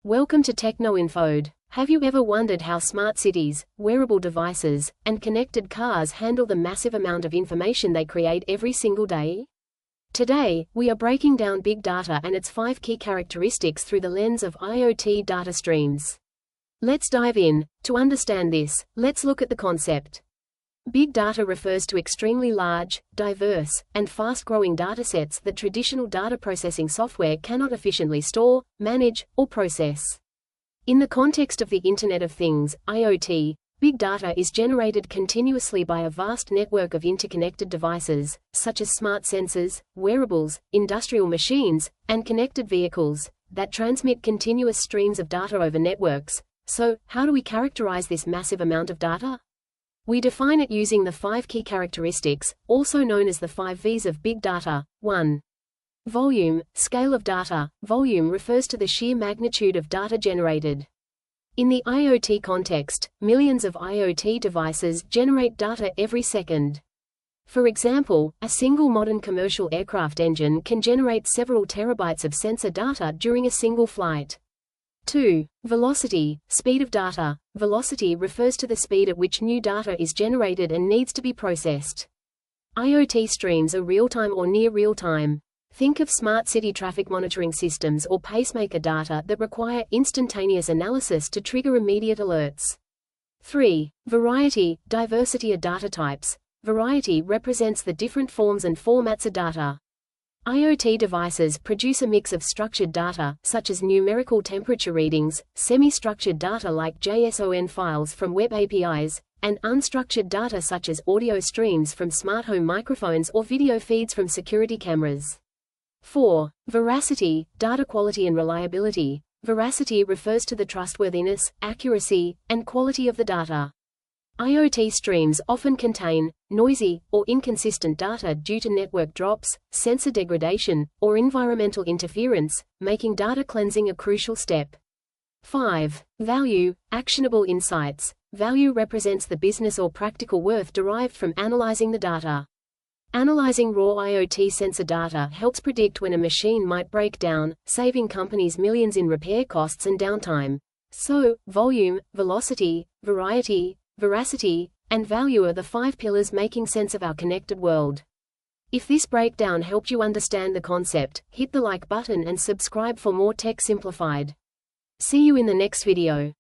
Welcome to Technoinfoed. Have you ever wondered how smart cities, wearable devices, and connected cars handle the massive amount of information they create every single day? Today, we are breaking down big data and its 5 key characteristics through the lens of IoT data streams. Let's dive in. To understand this, let's look at the concept. Big data refers to extremely large, diverse, and fast-growing datasets that traditional data processing software cannot efficiently store, manage, or process. In the context of the Internet of Things, IoT, big data is generated continuously by a vast network of interconnected devices, such as smart sensors, wearables, industrial machines, and connected vehicles, that transmit continuous streams of data over networks. So, how do we characterize this massive amount of data? We define it using the 5 key characteristics, also known as the 5 V's of big data. 1. Volume, scale of data. Volume refers to the sheer magnitude of data generated. In the IoT context, millions of IoT devices generate data every second. For example, a single modern commercial aircraft engine can generate several terabytes of sensor data during a single flight. 2. Velocity, speed of data. Velocity refers to the speed at which new data is generated and needs to be processed. IoT streams are real-time or near real-time. Think of smart city traffic monitoring systems or pacemaker data that require instantaneous analysis to trigger immediate alerts. 3. Variety, diversity of data types. Variety represents the different forms and formats of data. IoT devices produce a mix of structured data, such as numerical temperature readings, semi-structured data like JSON files from web APIs, and unstructured data such as audio streams from smart home microphones or video feeds from security cameras. 4. Veracity, data quality and reliability. Veracity refers to the trustworthiness, accuracy, and quality of the data. IoT streams often contain noisy or inconsistent data due to network drops, sensor degradation, or environmental interference, making data cleansing a crucial step. 5. Value, actionable insights. Value represents the business or practical worth derived from analyzing the data. Analyzing raw IoT sensor data helps predict when a machine might break down, saving companies millions in repair costs and downtime. So, volume, velocity, variety, veracity, and value are the 5 pillars making sense of our connected world. If this breakdown helped you understand the concept, hit the like button and subscribe for more Tech Simplified. See you in the next video.